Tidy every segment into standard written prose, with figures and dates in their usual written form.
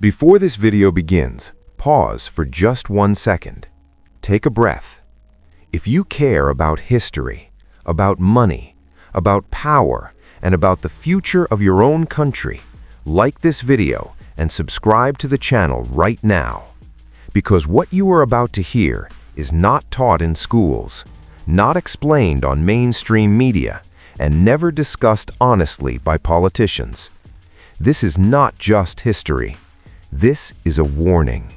Before this video begins, pause for just 1 second. Take a breath. If you care about history, about money, about power, and about the future of your own country, like this video and subscribe to the channel right now. Because what you are about to hear is not taught in schools, not explained on mainstream media, and never discussed honestly by politicians. This is not just history. This is a warning.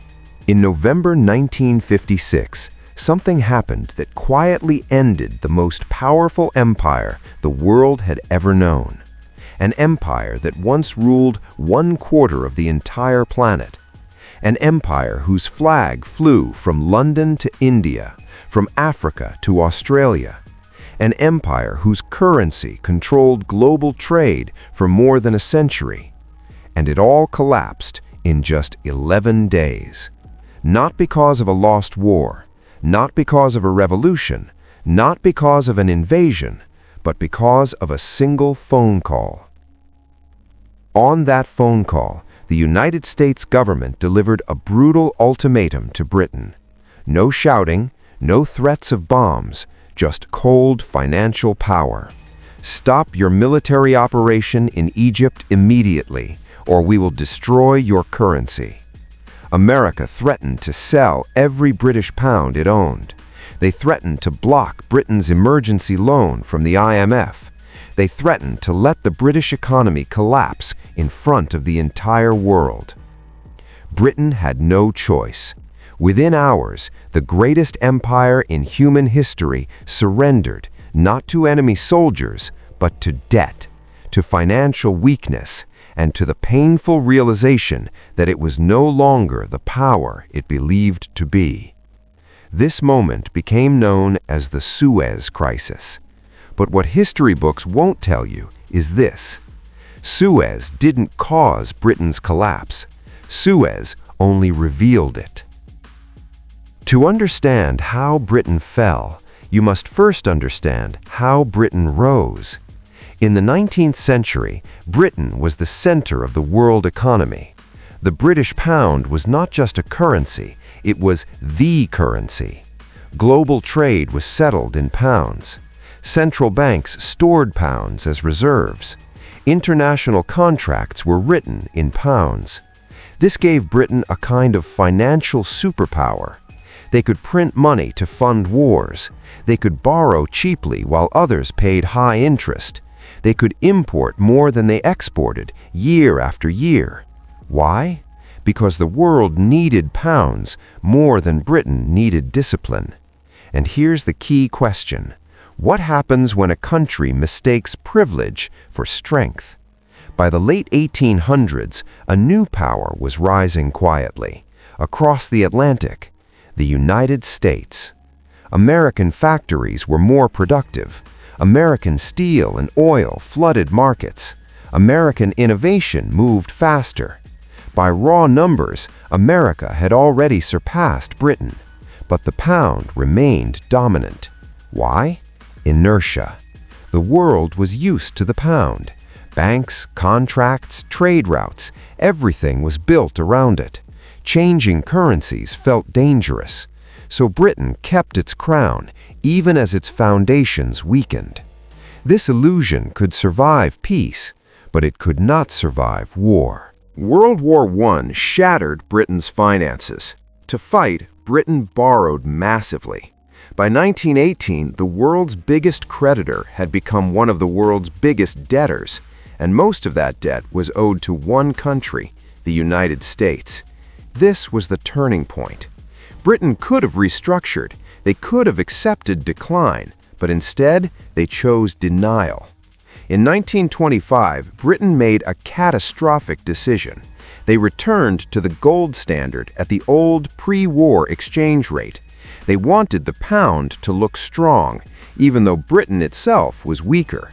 In November 1956, something happened that quietly ended the most powerful empire the world had ever known. An empire that once ruled 1/4 of the entire planet. An empire whose flag flew from London to India, from Africa to Australia. An empire whose currency controlled global trade for more than a century. And it all collapsed in just 11 days. Not because of a lost war, not because of a revolution, not because of an invasion, but because of a single phone call. On that phone call, the United States government delivered a brutal ultimatum to Britain. No shouting, no threats of bombs, just cold financial power. Stop your military operation in Egypt immediately, or we will destroy your currency. America threatened to sell every British pound it owned. They threatened to block Britain's emergency loan from the IMF. They threatened to let the British economy collapse in front of the entire world. Britain had no choice. Within hours, the greatest empire in human history surrendered not to enemy soldiers, but to debt, to financial weakness, and to the painful realization that it was no longer the power it believed to be. This moment became known as the Suez Crisis. But what history books won't tell you is this: Suez didn't cause Britain's collapse. Suez only revealed it. To understand how Britain fell, you must first understand how Britain rose. In the 19th century, Britain was the center of the world economy. The British pound was not just a currency, it was the currency. Global trade was settled in pounds. Central banks stored pounds as reserves. International contracts were written in pounds. This gave Britain a kind of financial superpower. They could print money to fund wars. They could borrow cheaply while others paid high interest. They could import more than they exported year after year. Why? Because the world needed pounds more than Britain needed discipline. And here's the key question: what happens when a country mistakes privilege for strength? By the late 1800s, a new power was rising quietly across the Atlantic: the United States. American factories were more productive. American steel and oil flooded markets. American innovation moved faster. By raw numbers, America had already surpassed Britain, but the pound remained dominant. Why? Inertia. The world was used to the pound. Banks, contracts, trade routes, everything was built around it. Changing currencies felt dangerous, so Britain kept its crown even as its foundations weakened. This illusion could survive peace, but it could not survive war. World War I shattered Britain's finances. To fight, Britain borrowed massively. By 1918, the world's biggest creditor had become one of the world's biggest debtors, and most of that debt was owed to one country, the United States. This was the turning point. Britain could have restructured. They could have accepted decline, but instead they chose denial. In 1925, Britain made a catastrophic decision. They returned to the gold standard at the old pre-war exchange rate. They wanted the pound to look strong, even though Britain itself was weaker.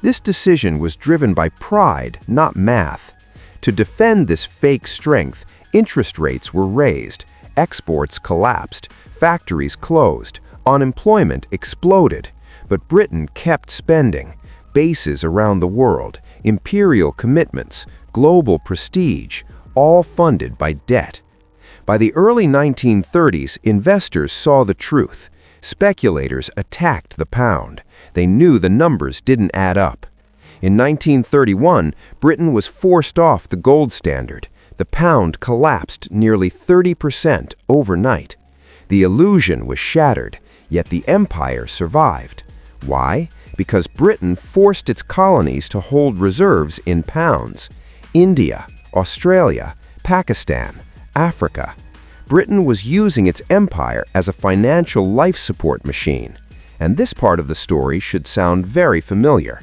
This decision was driven by pride, not math. To defend this fake strength, interest rates were raised, exports collapsed, factories closed, unemployment exploded, but Britain kept spending. Bases around the world, imperial commitments, global prestige, all funded by debt. By the early 1930s, investors saw the truth. Speculators attacked the pound. They knew the numbers didn't add up. In 1931, Britain was forced off the gold standard. The pound collapsed nearly 30% overnight. The illusion was shattered, yet the empire survived. Why? Because Britain forced its colonies to hold reserves in pounds. India, Australia, Pakistan, Africa. Britain was using its empire as a financial life support machine. And this part of the story should sound very familiar.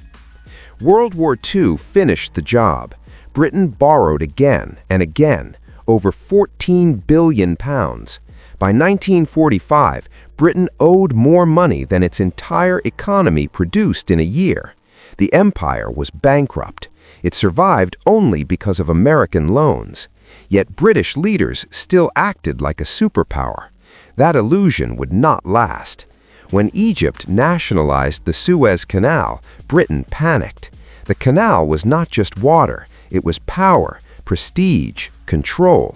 World War II finished the job. Britain borrowed again and again, over 14 billion pounds. By 1945, Britain owed more money than its entire economy produced in a year. The empire was bankrupt. It survived only because of American loans. Yet British leaders still acted like a superpower. That illusion would not last. When Egypt nationalized the Suez Canal, Britain panicked. The canal was not just water, it was power, prestige, control.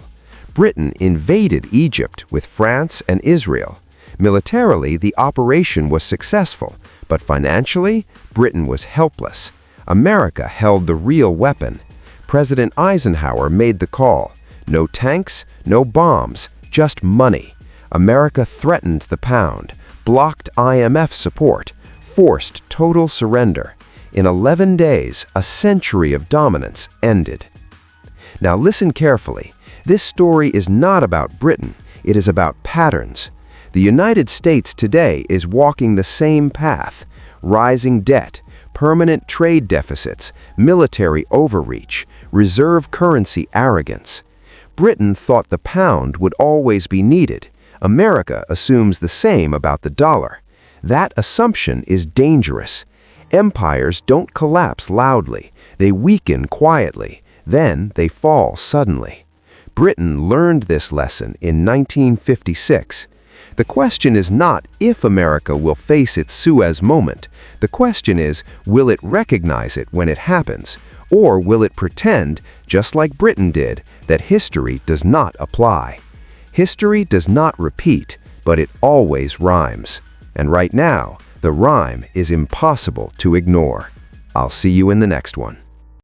Britain invaded Egypt with France and Israel. Militarily, the operation was successful, but financially, Britain was helpless. America held the real weapon. President Eisenhower made the call. No tanks, no bombs, just money. America threatened the pound, blocked IMF support, forced total surrender. In 11 days, a century of dominance ended. Now listen carefully. This story is not about Britain. It is about patterns. The United States today is walking the same path. Rising debt, permanent trade deficits, military overreach, reserve currency arrogance. Britain thought the pound would always be needed. America assumes the same about the dollar. That assumption is dangerous. Empires don't collapse loudly. They weaken quietly. Then they fall suddenly. Britain learned this lesson in 1956. The question is not if America will face its Suez moment. The question is, will it recognize it when it happens? Or will it pretend, just like Britain did, that history does not apply? History does not repeat, but it always rhymes. And right now, the rhyme is impossible to ignore. I'll see you in the next one.